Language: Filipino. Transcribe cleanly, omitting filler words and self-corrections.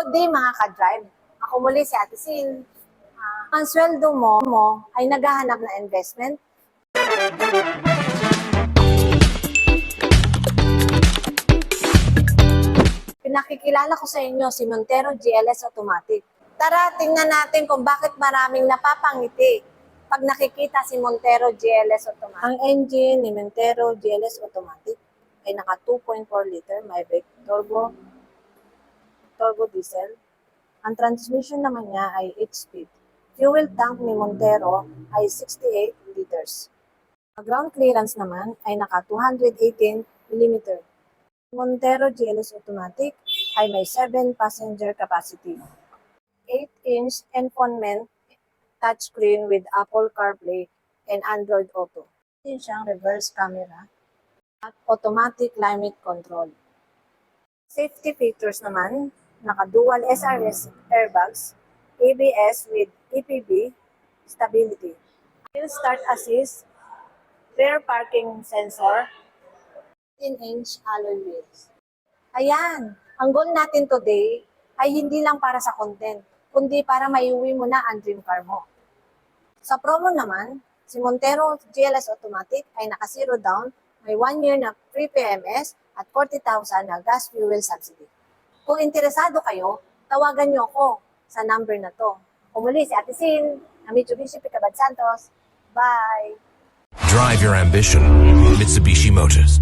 Good day mga ka-drive. Ako muli si Ate Sin. Ang sweldo mo ay naghahanap na investment. Pinakikilala ko sa inyo si Montero GLS Automatic. Tara, tingnan natin kung bakit maraming napapangiti pag nakikita si Montero GLS Automatic. Ang engine ni Montero GLS Automatic ay naka 2.4 liter Mavic turbo diesel. Ang transmission naman niya ay 8-speed. Fuel tank ni Montero ay 68 liters. Ang ground clearance naman ay naka 218 mm. Montero GLS Automatic ay may 7 passenger capacity. 8-inch infotainment touchscreen with Apple CarPlay and Android Auto. Din siyang reverse camera at automatic climate control. Safety features naman, naka-dual SRS airbags, ABS with EPB stability, hill start assist, rear parking sensor, 10-inch alloy wheels. Ayan, ang goal natin today ay hindi lang para sa content, kundi para maiuwi mo na ang dream car mo. Sa promo naman, si Montero GLS Automatic ay naka-zero down, may 1 year na free PMS at 40,000 na gas fuel subsidy. Kung interesado kayo, tawagan niyo ako sa number na to. Muli si Ate Sin, na Mitsubishi Picabad Santos. Bye! Drive your ambition. Mitsubishi Motors.